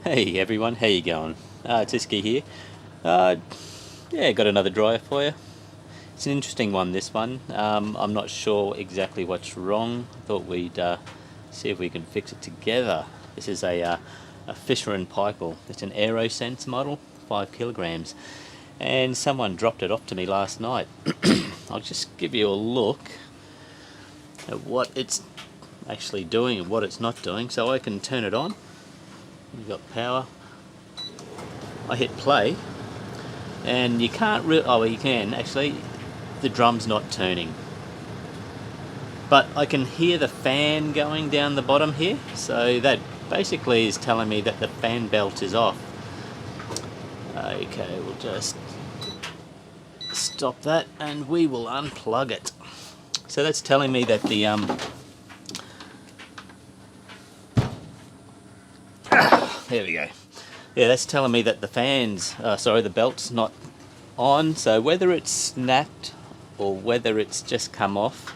Hey everyone, how you going? Tiski here. Uh, yeah, got another dryer for you. It's an interesting one, this one. I'm not sure exactly what's wrong. I thought we'd see if we can fix it together. This is a Fisher and Paykel. It's an AeroSense model, 5 kilograms. And someone dropped it off to me last night. I'll just give you a look at what it's actually doing and what it's not doing, so I can turn it on. You've got power. I hit play, and you can't oh, well, you can actually. The drum's not turning, but I can hear the fan going down the bottom here, so that basically is telling me that the fan belt is off. Okay, we'll just stop that and we will unplug it. So that's telling me that the there we go. Yeah, that's telling me that the the belt's not on. So whether it's snapped or whether it's just come off,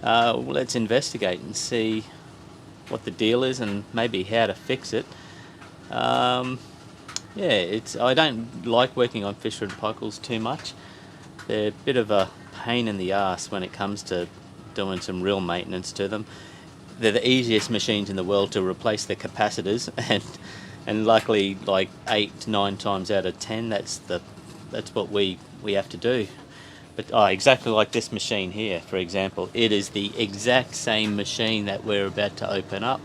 let's investigate and see what the deal is and maybe how to fix it. Yeah, I don't like working on Fisher and Paykels too much. They're a bit of a pain in the ass when it comes to doing some real maintenance to them. They're the easiest machines in the world to replace the capacitors, and luckily, like 8 to 9 times out of 10, that's what we have to do. But exactly like this machine here, for example, it is the exact same machine that we're about to open up.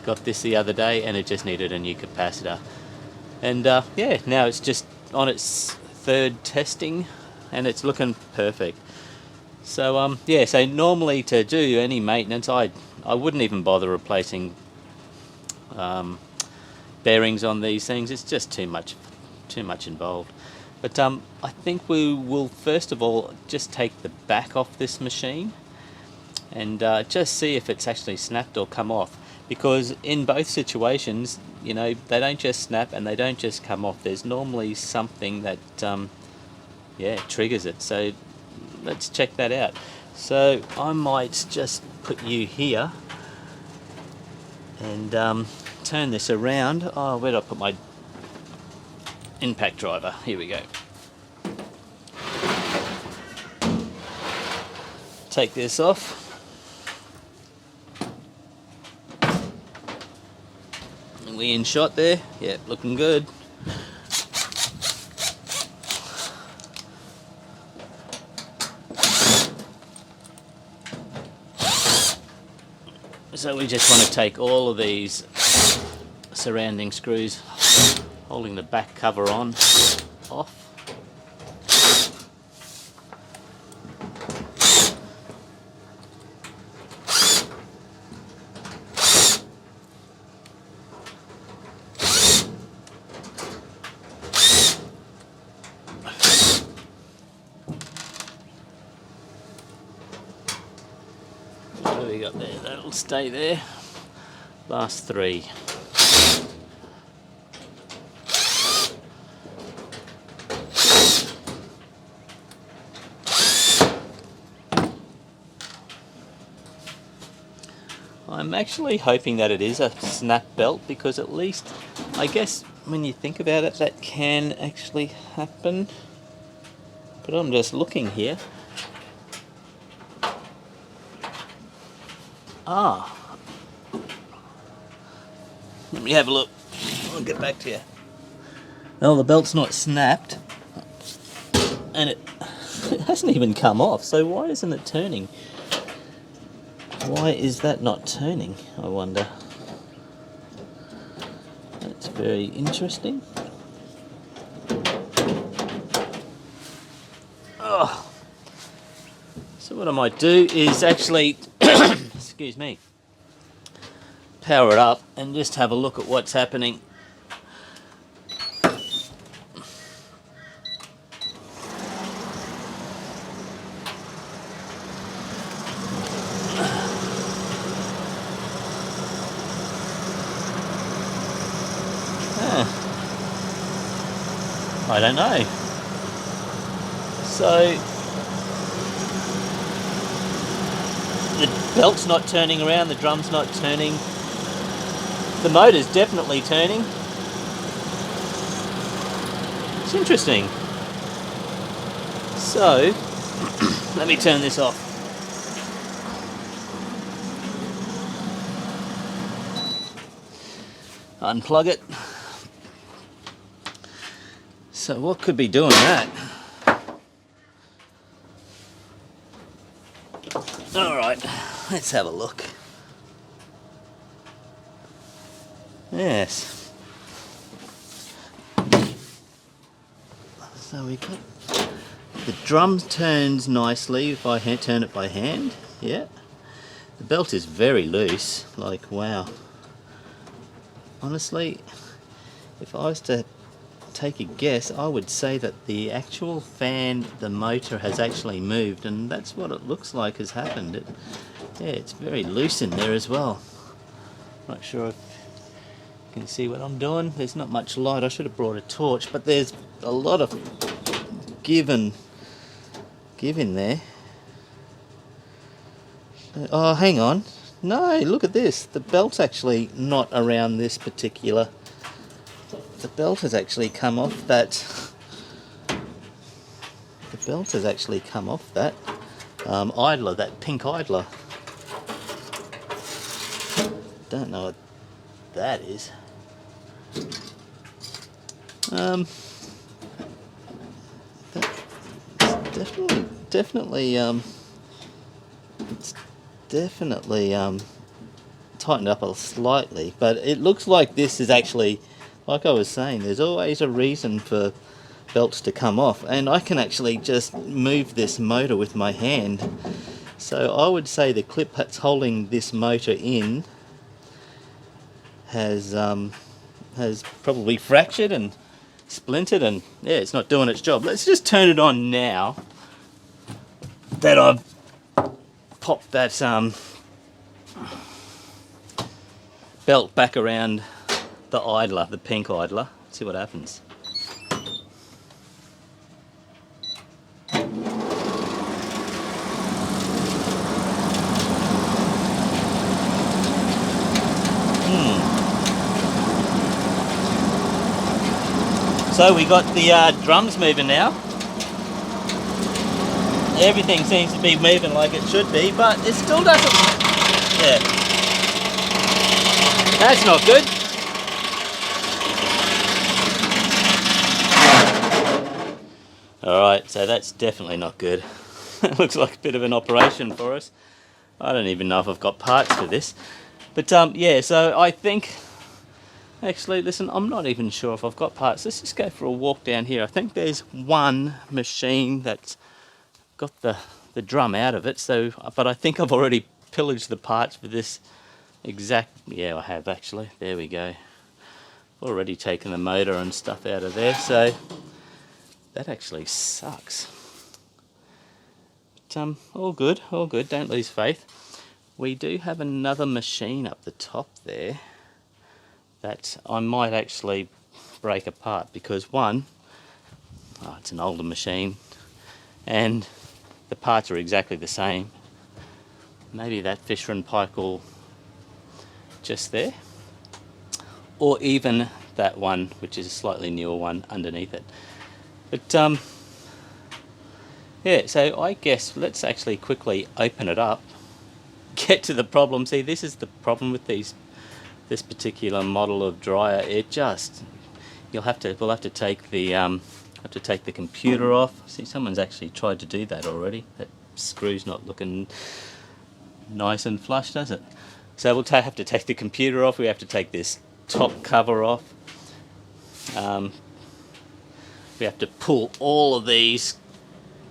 Got this the other day, and it just needed a new capacitor. And yeah, now it's just on its third testing, and it's looking perfect. So yeah, so normally to do any maintenance, I wouldn't even bother replacing bearings on these things. It's just too much involved. But I think we will first of all just take the back off this machine and just see if it's actually snapped or come off, because in both situations, you know, they don't just snap and they don't just come off. There's normally something that yeah, triggers it. So let's check that out. So I might just put you here and turn this around. Oh, where did I put my impact driver? Here we go. Take this off. And we in shot there. Yeah, looking good. So we just want to take all of these surrounding screws holding the back cover on off. What do we got there? That'll stay there. Last 3. I'm actually hoping that it is a snap belt, because at least, I guess, when you think about it, that can actually happen. But I'm just looking here. Let me have a look. I'll get back to you. Well, the belt's not snapped, and it hasn't even come off, so why isn't it turning? Why is that not turning, I wonder? That's very interesting. Oh. So what I might do is actually, excuse me, power it up and just have a look at what's happening. I don't know. So the belt's not turning around, the drum's not turning. The motor's definitely turning. It's interesting. So, let me turn this off. Unplug it. So what could be doing that? Alright, let's have a look. Yes. So we got the drum turns nicely if I turn it by hand. Yeah. The belt is very loose, like wow. Honestly, if I was to take a guess, I would say that the actual fan, the motor has actually moved, and that's what it looks like has happened. Yeah, it's very loose in there as well. Not sure if you can see what I'm doing. There's not much light. I should have brought a torch, but there's a lot of give in there. Oh, hang on. No, look at this. The belt's actually not around this particular. The belt has actually come off that. The belt has actually come off that idler, that pink idler. Don't know what that is. It's definitely tightened up slightly, but it looks like this is actually, like I was saying, there's always a reason for belts to come off, and I can actually just move this motor with my hand. So I would say the clip that's holding this motor in has probably fractured and splintered, and yeah, it's not doing its job. Let's just turn it on now that I've popped that belt back around the idler, the pink idler. See what happens. So we got the drums moving now. Everything seems to be moving like it should be, but it still doesn't. Yeah. That's not good. Alright, so that's definitely not good. It looks like a bit of an operation for us. I don't even know if I've got parts for this. But yeah, so I think, actually, listen, I'm not even sure if I've got parts. Let's just go for a walk down here. I think there's one machine that's got the drum out of it, so, but I think I've already pillaged the parts for this exact, yeah, I have actually. There we go. Already taken the motor and stuff out of there, so that actually sucks. But all good, don't lose faith. We do have another machine up the top there that I might actually break apart, because one, it's an older machine and the parts are exactly the same. Maybe that Fisher and Paykel just there, or even that one, which is a slightly newer one underneath it. But yeah, so I guess let's actually quickly open it up, get to the problem. See, this is the problem with this particular model of dryer. It just, we'll have to take the computer off. See, someone's actually tried to do that already. That screw's not looking nice and flush, does it? So we'll have to take the computer off. We have to take this top cover off. We have to pull all of these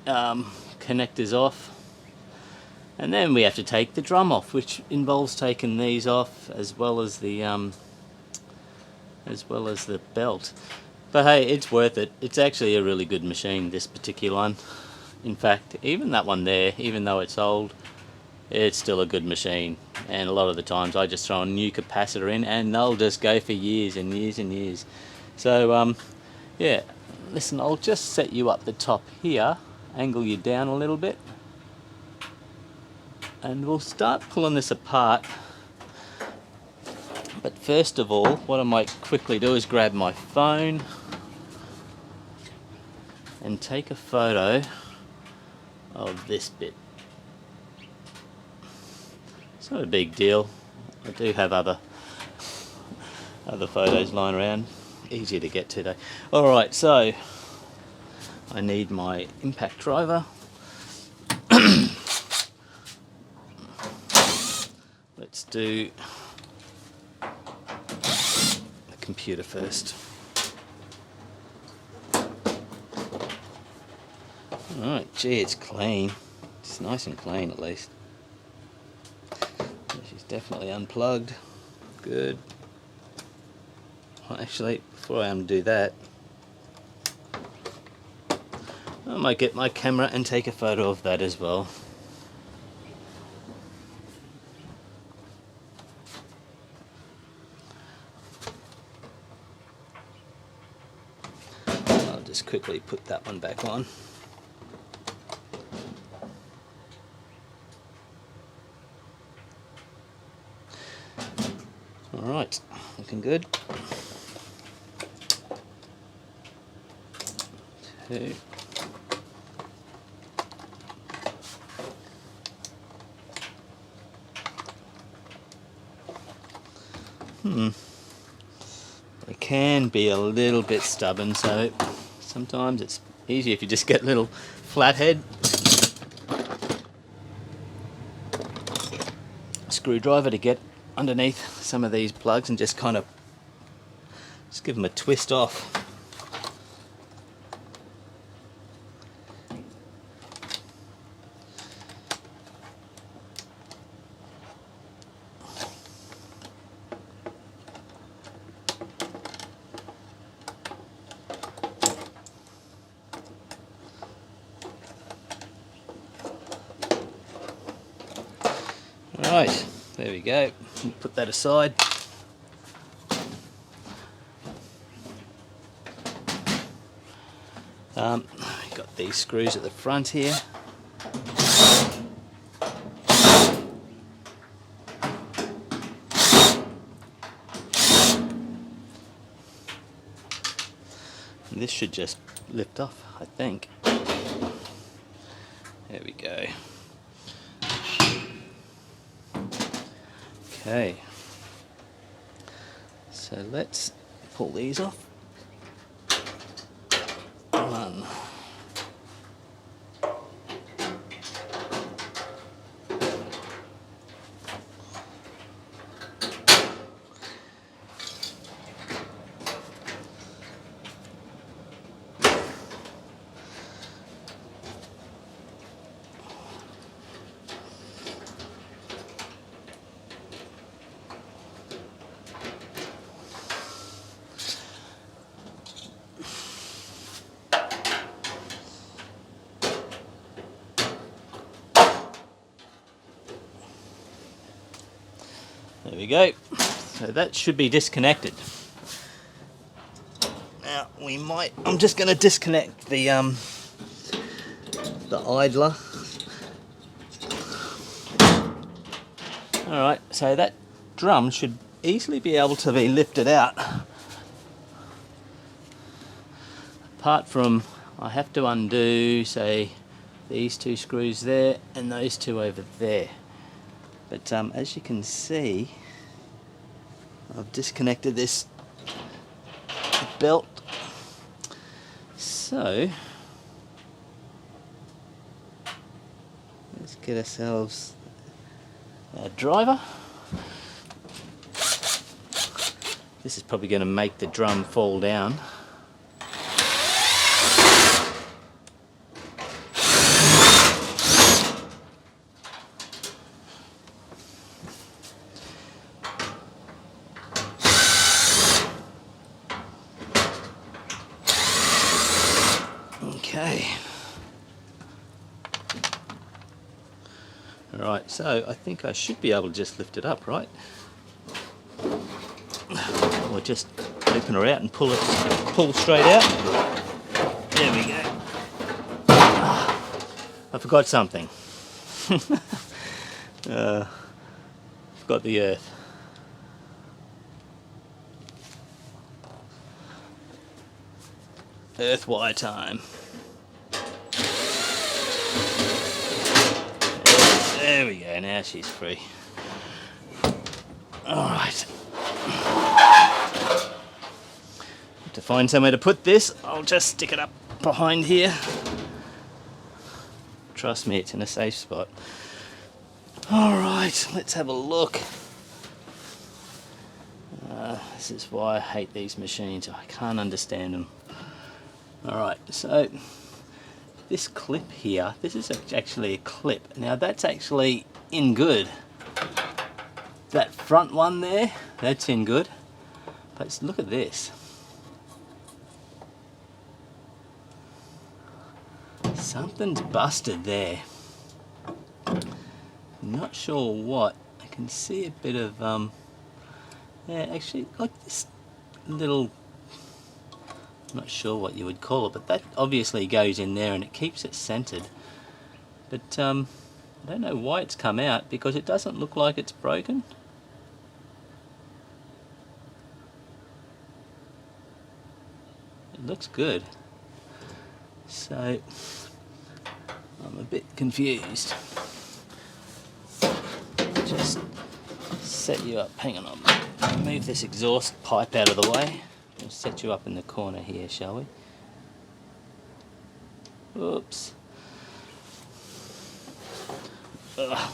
connectors off, and then we have to take the drum off, which involves taking these off as well as the belt. But hey, it's worth it. It's actually a really good machine, this particular one. In fact, even that one there, even though it's old, it's still a good machine. And a lot of the times I just throw a new capacitor in and they'll just go for years and years and years. So yeah, listen, I'll just set you up the top here, angle you down a little bit, and we'll start pulling this apart. But first of all, what I might quickly do is grab my phone and take a photo of this bit. It's not a big deal. I do have other photos lying around, easier to get to though. Alright, so I need my impact driver. Let's do the computer first. Alright, gee, it's clean. It's nice and clean at least. She's definitely unplugged. Good. Well, actually, before I undo that, I might get my camera and take a photo of that as well. I'll just quickly put that one back on. Alright, looking good. 2. They can be a little bit stubborn, so sometimes it's easier if you just get a little flathead screwdriver to get underneath some of these plugs and just kind of just give them a twist off. Right, there we go. Put that aside. Got these screws at the front here. And this should just lift off, I think. There we go. Okay, so let's pull these off. One. There we go. So that should be disconnected. Now I'm just going to disconnect the idler. Alright, so that drum should easily be able to be lifted out. Apart from, I have to undo, say, these 2 screws there and those 2 over there. But as you can see, I've disconnected this belt. So let's get ourselves our driver. This is probably going to make the drum fall down. Okay. Alright, so I think I should be able to just lift it up, right? Or just open her out and pull straight out. There we go. I forgot something. Forgot the earth. earth wire time. There we go, now she's free. Alright. To find somewhere to put this, I'll just stick it up behind here. Trust me, it's in a safe spot. Alright, let's have a look. This is why I hate these machines. I can't understand them. Alright, so this clip here, this is actually a clip. Now that's actually in good. That front one there, that's in good. But look at this. Something's busted there. Not sure what. I can see a bit of yeah, actually like this little, I'm not sure what you would call it, but that obviously goes in there and it keeps it centered. But I don't know why it's come out, because it doesn't look like it's broken. It looks good. So I'm a bit confused. Just set you up, hang on, I'll move this exhaust pipe out of the way. We'll set you up in the corner here, shall we? Oops. Ugh.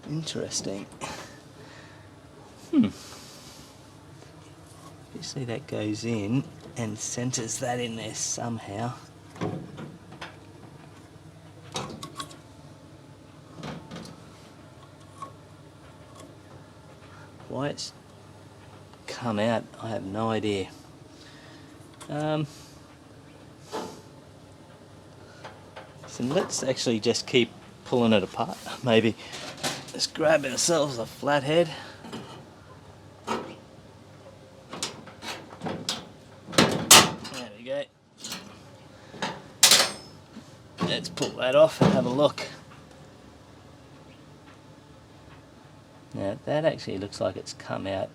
Interesting. Obviously that goes in and centers that in there somehow. Why it's come out, I have no idea. So let's actually just keep pulling it apart. Maybe let's grab ourselves a flathead. There we go. Let's pull that off and have a look. Now that actually looks like it's come out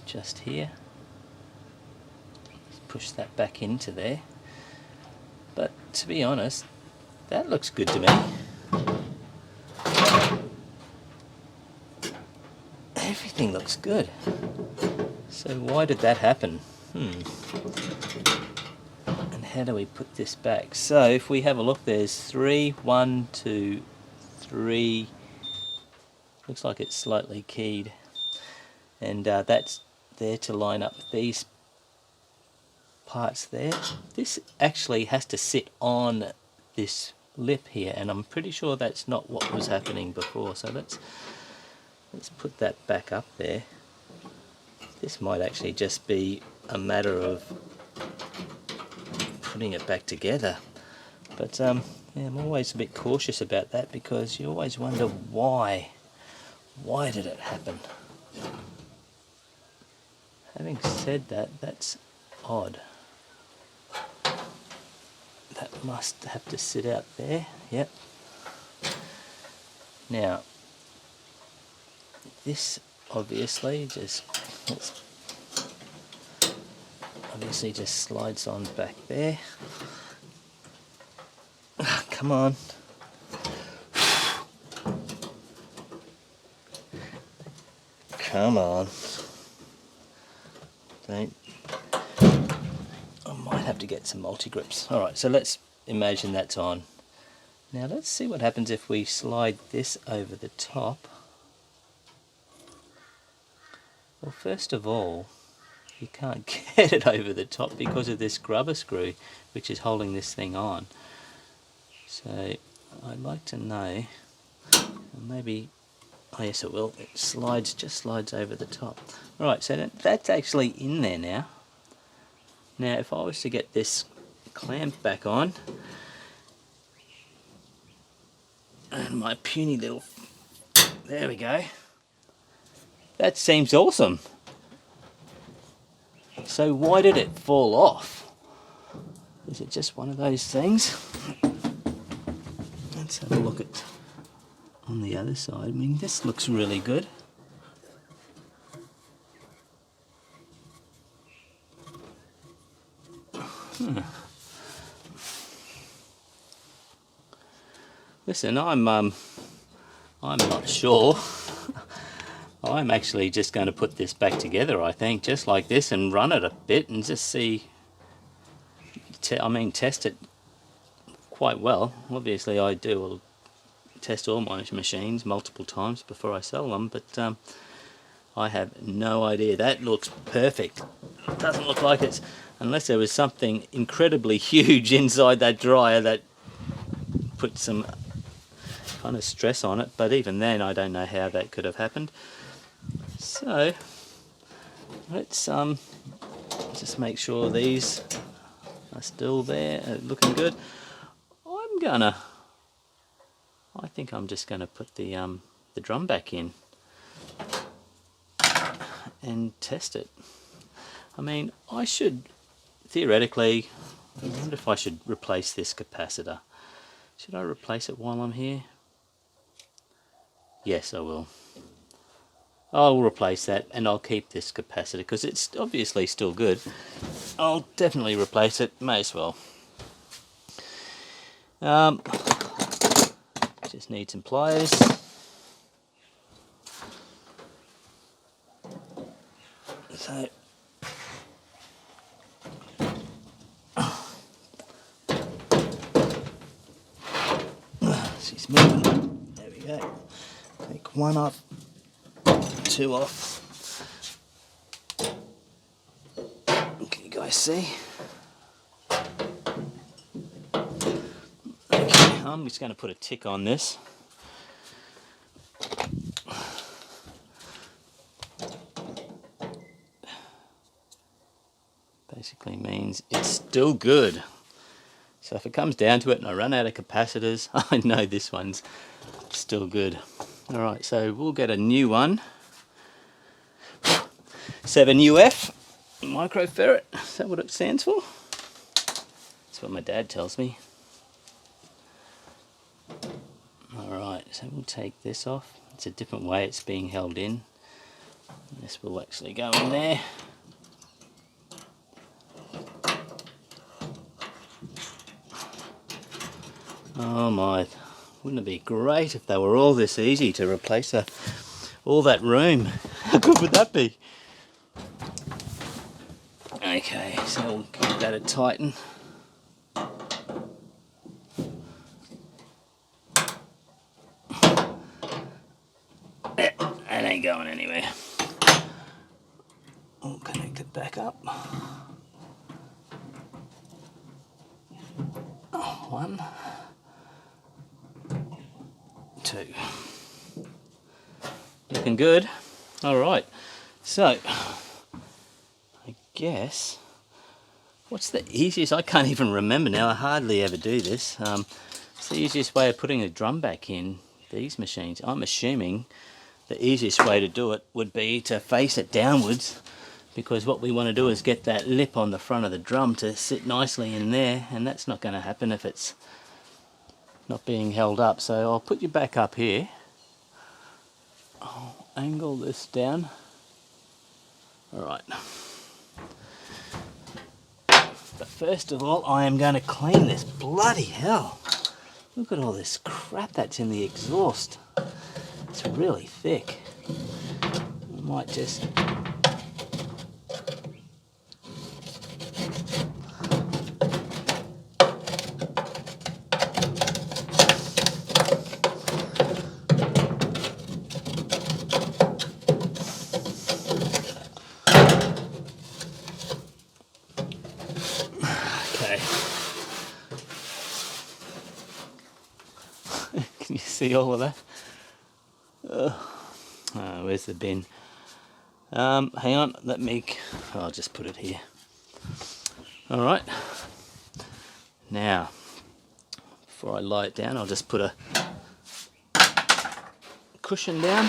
just here. Let's push that back into there. But to be honest, that looks good to me. Everything looks good. So why did that happen? And how do we put this back? So if we have a look, there's 3, 1, 2, 3. Looks like it's slightly keyed, and that's there to line up these parts there. This actually has to sit on this lip here, and I'm pretty sure that's not what was happening before. So let's put that back up there. This might actually just be a matter of putting it back together, but yeah, I'm always a bit cautious about that, because you always wonder why. Why did it happen? Having said that, that's odd. That must have to sit out there. Yep. Now, this obviously just slides on back there. Come on. Come on. Don't. I might have to get some multi-grips. Alright, so let's imagine that's on. Now let's see what happens if we slide this over the top. Well, first of all, you can't get it over the top because of this grubber screw which is holding this thing on. So I'd like to know, maybe, oh yes it will, it just slides over the top. Right, so that's actually in there now. Now if I was to get this clamp back on, and my puny little, there we go, that seems awesome. So why did it fall off? Is it just one of those things? Let's have a look at on the other side. I mean, this looks really good. Listen, I'm not sure. I'm actually just going to put this back together, I think, just like this, and run it a bit and just see. Test it quite well. Obviously, I do test all my machines multiple times before I sell them, but I have no idea. That looks perfect. It doesn't look like it's, unless there was something incredibly huge inside that dryer that put some kind of stress on it, but even then I don't know how that could have happened. So let's just make sure these are still there, looking good. I think I'm just gonna put the drum back in and test it. I mean, I should theoretically, I wonder if I should replace this capacitor. Should I replace it while I'm here? Yes, I will. I'll replace that, and I'll keep this capacitor because it's obviously still good. I'll definitely replace it, may as well. Just need some pliers. So she's moving. There we go. Take one off, two off. Can you guys see? Okay, I'm just going to put a tick on this. Basically means it's still good. So if it comes down to it and I run out of capacitors, I know this one's still good. Alright, so we'll get a new one. 7UF microfarad. Is that what it stands for? That's what my dad tells me. Alright, so we'll take this off. It's a different way it's being held in. This will actually go in there. Oh my, wouldn't it be great if they were all this easy to replace all that room? How good would that be? Okay, so we'll give that a tighten. That ain't going anywhere. We'll connect it back up. One. Two. Looking good. Alright, so I guess what's the easiest? I can't even remember now. I hardly ever do this. It's the easiest way of putting a drum back in these machines. I'm assuming the easiest way to do it would be to face it downwards, because what we want to do is get that lip on the front of the drum to sit nicely in there, and that's not going to happen if it's not being held up. So I'll put you back up here. I'll angle this down. Alright. But first of all, I am going to clean this. Bloody hell. Look at all this crap that's in the exhaust. It's really thick. I might just... Can you see all of that? Oh, where's the bin? Hang on, I'll just put it here. Alright. Now, before I lie it down, I'll just put a cushion down.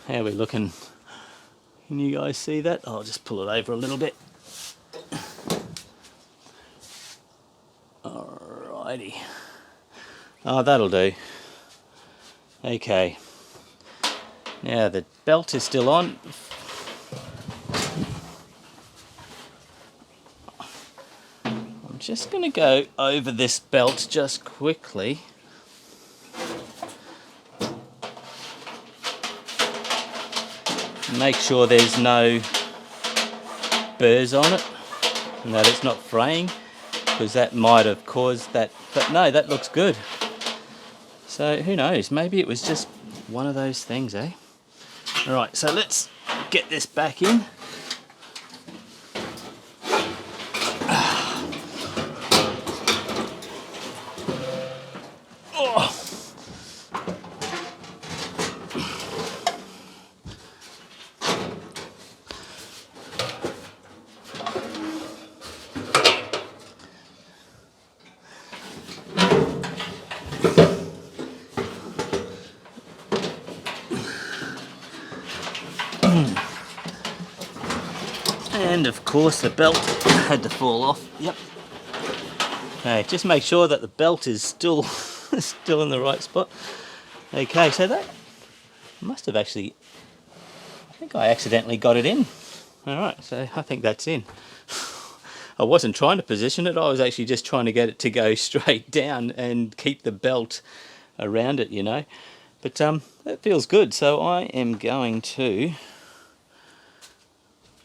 How are we looking? Can you guys see that? I'll just pull it over a little bit. Alrighty. Oh, that'll do. Okay. Now the belt is still on. I'm just going to go over this belt just quickly. Make sure there's no burrs on it and that it's not fraying, because that might have caused that. But no, that looks good. So who knows, maybe it was just one of those things, eh? Alright, so let's get this back in. Oh. And of course the belt had to fall off. Yep. Okay, just make sure that the belt is still still in the right spot. Okay, so that must have actually, I think I accidentally got it in. Alright, so I think that's in. I wasn't trying to position it, I was actually just trying to get it to go straight down and keep the belt around it, you know. But that feels good, so I am going to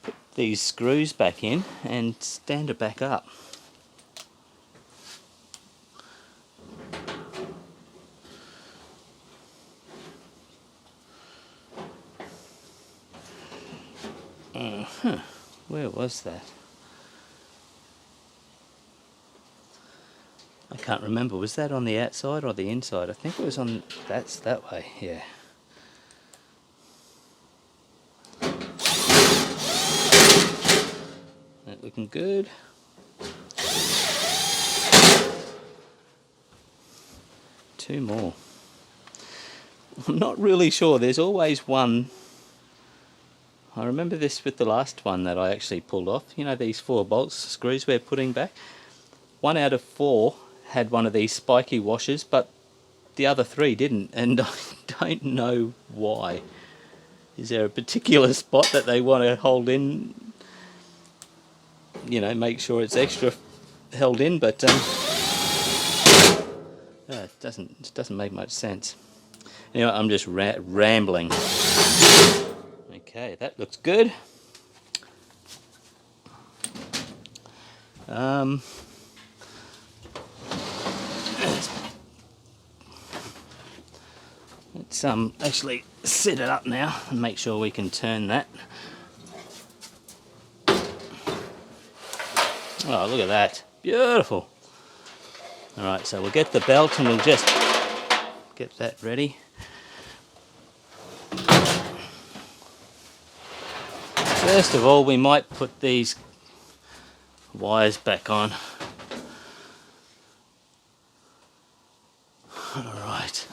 put these screws back in and stand it back up. Where was that? I can't remember. Was that on the outside or the inside? I think it was on. That's that way. Yeah. That looking good. Two more. I'm not really sure. There's always one. I remember this with the last one that I actually pulled off. You know, these 4 bolts screws we're putting back. 1 out of 4 had one of these spiky washers, but the other 3 didn't, and I don't know why. Is there a particular spot that they want to hold in? You know, make sure it's extra held in, but it doesn't make much sense. Anyway, I'm just rambling. Okay, that looks good. Let's actually set it up now and make sure we can turn that. Oh, look at that. Beautiful. Alright, so we'll get the belt and we'll just get that ready. First of all, we might put these wires back on. Alright.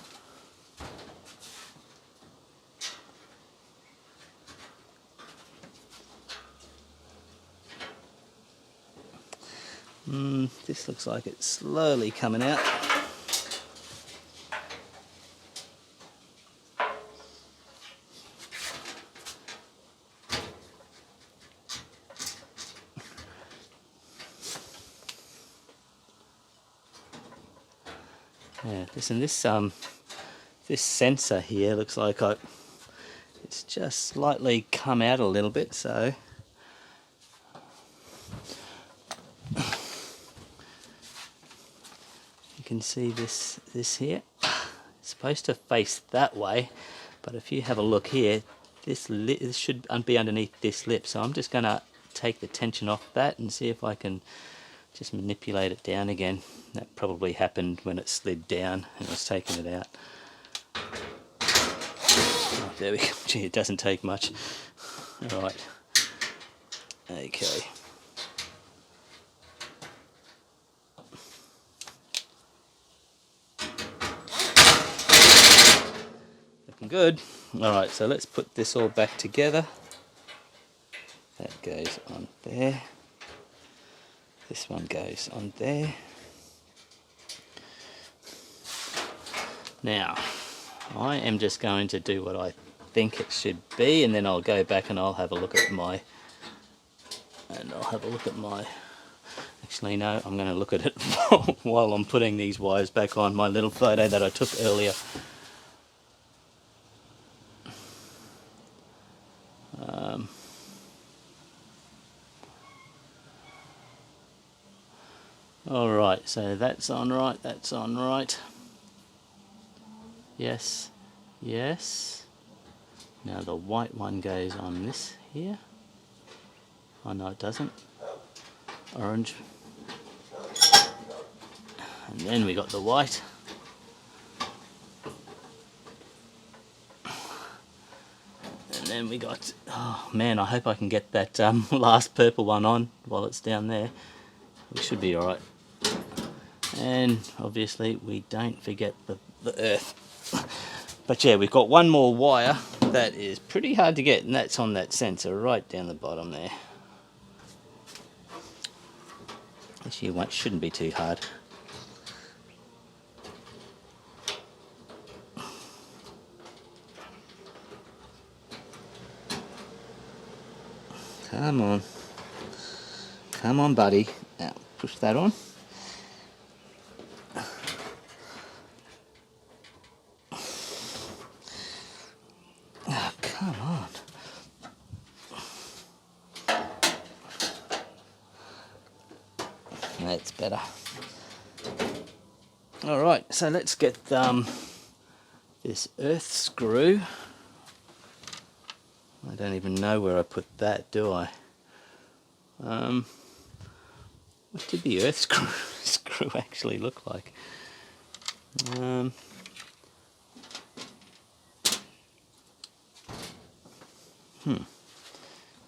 This looks like it's slowly coming out. Yeah, this sensor here looks like it's just slightly come out a little bit, so you can see this here. It's supposed to face that way, but if you have a look here, this should be underneath this lip, so I'm just going to take the tension off that and see if I can just manipulate it down again. That probably happened when it slid down and I was taking it out. Oh, there we go. Gee, it doesn't take much. Alright. Okay. Looking good. Alright, so let's put this all back together. That goes on there. This one goes on there. Now, I am just going to do what I think it should be, and then I'll go back and I'll have a look at my, actually no, I'm going to look at it while I'm putting these wires back on my little photo that I took earlier. Alright, so that's on right, that's on right. Yes, yes. Now the white one goes on this here. Oh no, it doesn't. Orange. And then we got the white. And then we got, oh man, I hope I can get that last purple one on while it's down there. We should be alright. And obviously we don't forget the earth. But yeah, we've got one more wire that is pretty hard to get, and that's on that sensor right down the bottom there. Actually, it shouldn't be too hard. Come on. Come on, buddy. Now, push that on. Oh, come on. That's better. Alright, so let's get this earth screw. I don't even know where I put that, do I? What did the earth screw actually look like?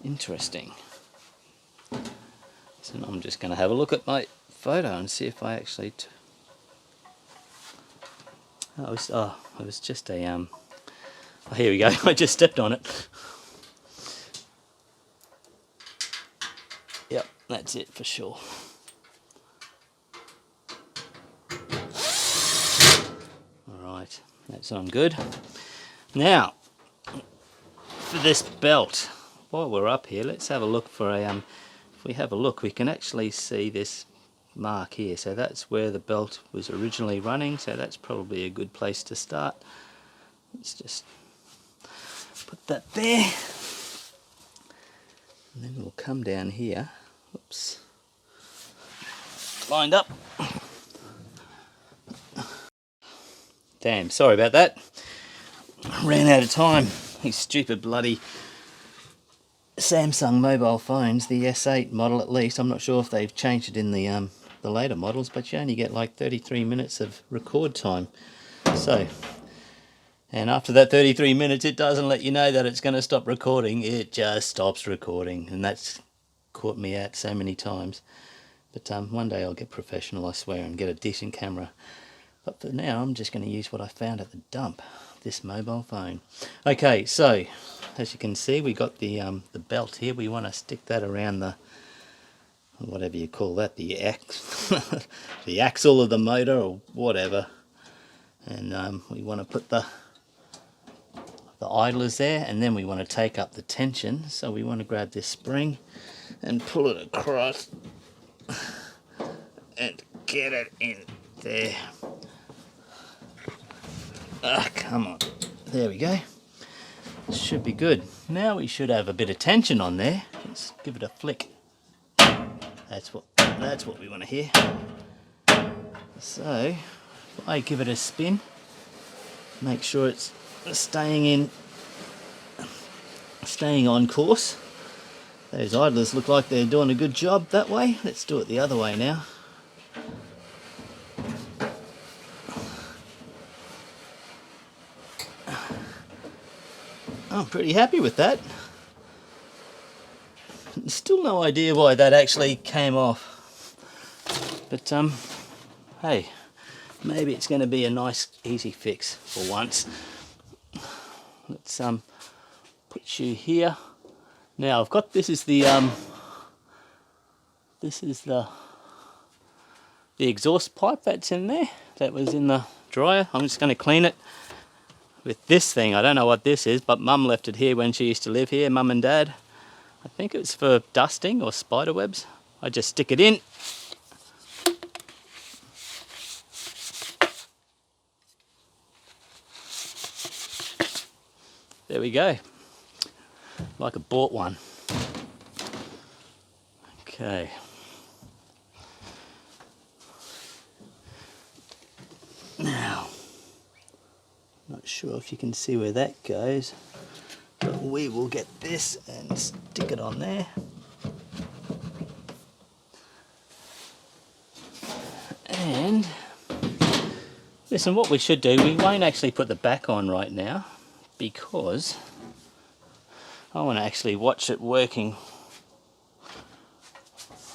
Interesting. So I'm just going to have a look at my photo and see if I actually... it was just a... Oh, here we go. I just stepped on it. Yep, that's it for sure. Alright, that's on good. Now, for this belt, while we're up here, let's have a look for a... if we have a look, we can actually see this mark here. So that's where the belt was originally running, so that's probably a good place to start. Let's just put that there. And then we'll come down here. Oops. Lined up. Damn, sorry about that. Ran out of time. These stupid bloody Samsung mobile phones, the S8 model at least. I'm not sure if they've changed it in the later models, but you only get like 33 minutes of record time. So, and after that 33 minutes, it doesn't let you know that it's going to stop recording. It just stops recording, and that's caught me out so many times. But one day I'll get professional, I swear, and get a decent camera. But for now, I'm just going to use what I found at the dump, this mobile phone. Okay, so as you can see, we got the belt here. We want to stick that around the, whatever you call that, the the axle of the motor or whatever. And we want to put the idlers there, and then we want to take up the tension. So we want to grab this spring and pull it across and get it in there. Ah, come on. There we go. Should be good. Now we should have a bit of tension on there. Let's give it a flick. That's what we want to hear. So if I give it a spin, make sure it's staying on course. Those idlers look like they're doing a good job that way. Let's do it the other way now. I'm pretty happy with that. Still no idea why that actually came off. But hey, maybe it's going to be a nice easy fix for once. Let's put you here. Now I've got, this is the exhaust pipe that's in there. That was in the dryer. I'm just going to clean it with this thing. I don't know what this is, but Mum left it here when she used to live here, Mum and Dad. I think it's for dusting or spider webs. I just stick it in. There we go. Like I bought one. Okay. Now, not sure if you can see where that goes, but we will get this and stick it on there. And listen, what we should do, we won't actually put the back on right now because I want to actually watch it working.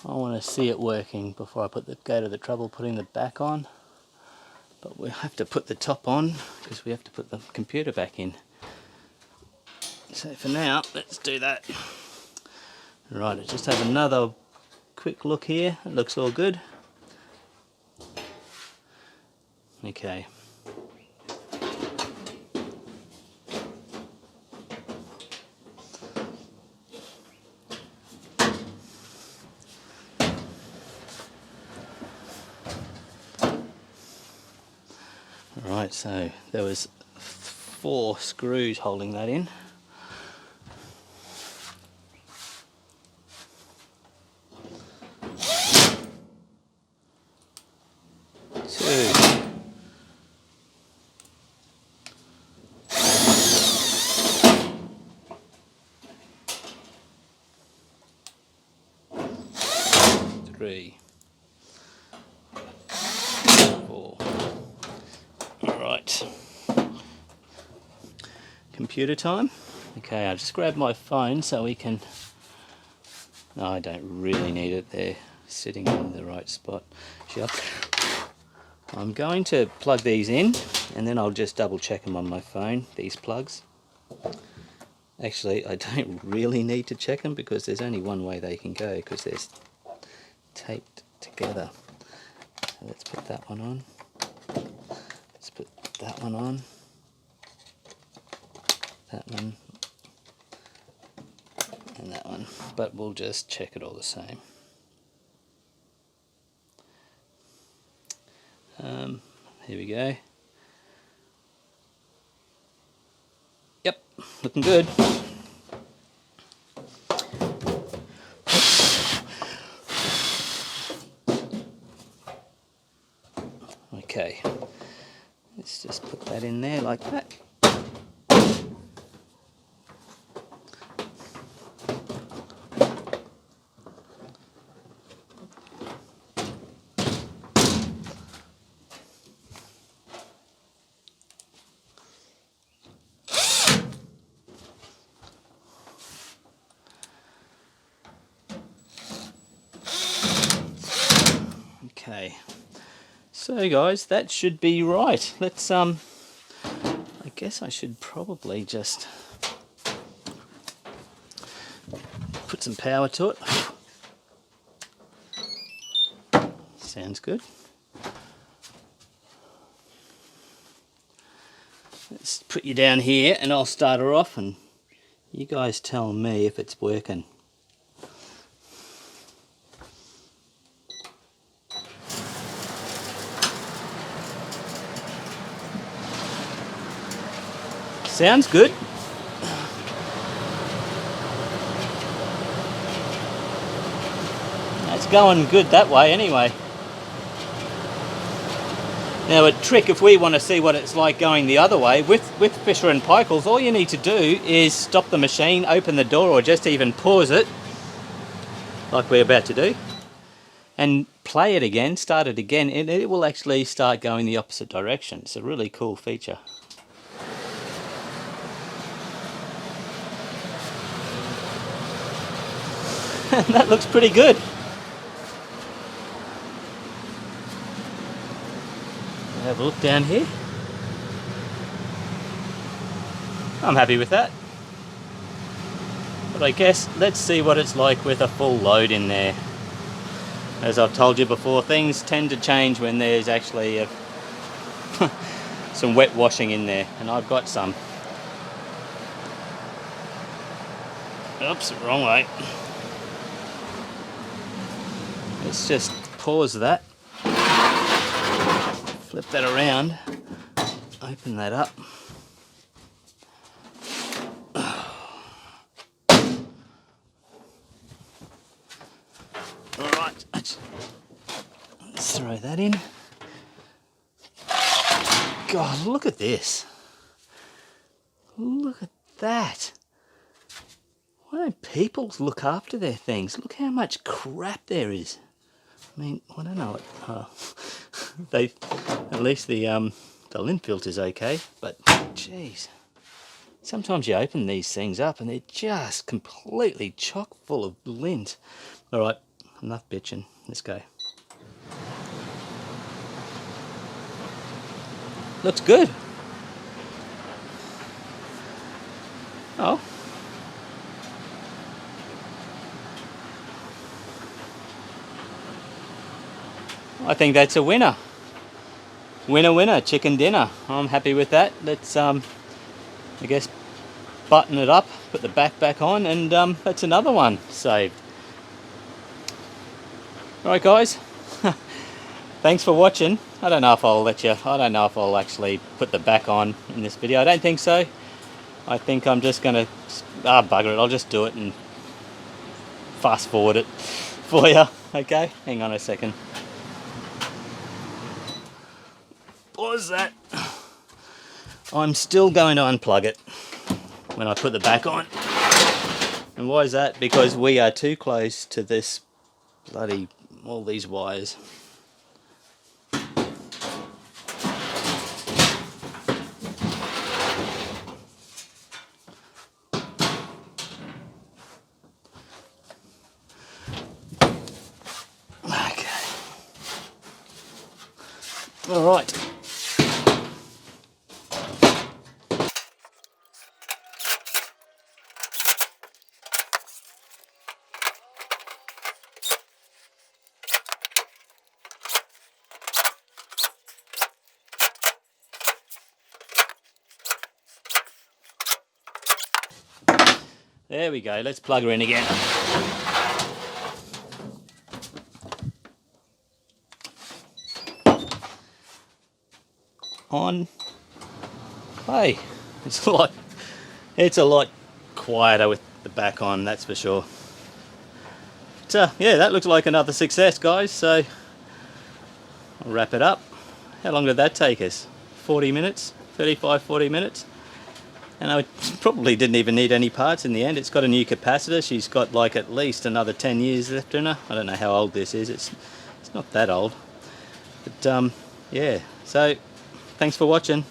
I want to see it working before I go to the trouble putting the back on. But we'll have to put the top on because we have to put the computer back in. So for now, let's do that. Right, let's just have another quick look here. It looks all good. Okay. Right, so there was 4 screws holding that in. Two. Three. 4. Alright. Computer time. Okay, I'll just grab my phone so we can... No, I don't really need it there, sitting in the right spot. Sure. I'm going to plug these in and then I'll just double check them on my phone, these plugs. Actually, I don't really need to check them because there's only one way they can go because they're taped together. So let's put that one on. Let's put that one on. That one. And that one. But we'll just check it all the same. Here we go. Yep, looking good. Okay, let's just put that in there like that. Okay, so guys, that should be right. Let's I guess I should probably just put some power to it. Sounds good. Let's put you down here and I'll start her off and you guys tell me if it's working. Sounds good. It's going good that way anyway. Now a trick if we want to see what it's like going the other way, with Fisher and Paykel's, all you need to do is stop the machine, open the door or just even pause it, like we're about to do, and play it again, start it again, and it will actually start going the opposite direction. It's a really cool feature. That looks pretty good. Have a look down here. I'm happy with that. But I guess let's see what it's like with a full load in there. As I've told you before, things tend to change when there's actually a some wet washing in there, and I've got some. Oops, wrong way. Let's just pause that, flip that around, open that up. Alright, let's throw that in. God, look at this. Look at that. Why don't people look after their things? Look how much crap there is. I mean, I don't know. They, at least the lint filter's okay, but jeez. Sometimes you open these things up and they're just completely chock full of lint. All right, enough bitching. Let's go. Looks good. Oh. I think that's a winner. Winner, winner, chicken dinner. I'm happy with that. Let's, I guess, button it up, put the back on, and that's another one saved. Alright guys, thanks for watching. I don't know if I'll actually put the back on in this video. I don't think so. I think I'm just going to, bugger it, I'll just do it and fast forward it for you. Okay, hang on a second. Pause that. I'm still going to unplug it when I put the back on. And why is that? Because we are too close to this bloody, all these wires. Okay. All right. There we go, let's plug her in again. On. Hey, it's a lot quieter with the back on, that's for sure. But, yeah, that looks like another success, guys, so I'll wrap it up. How long did that take us? 40 minutes? 35, 40 minutes? And I probably didn't even need any parts in the end. It's got a new capacitor. She's got like at least another 10 years left in her. I don't know how old this is. It's not that old. But yeah, so thanks for watching.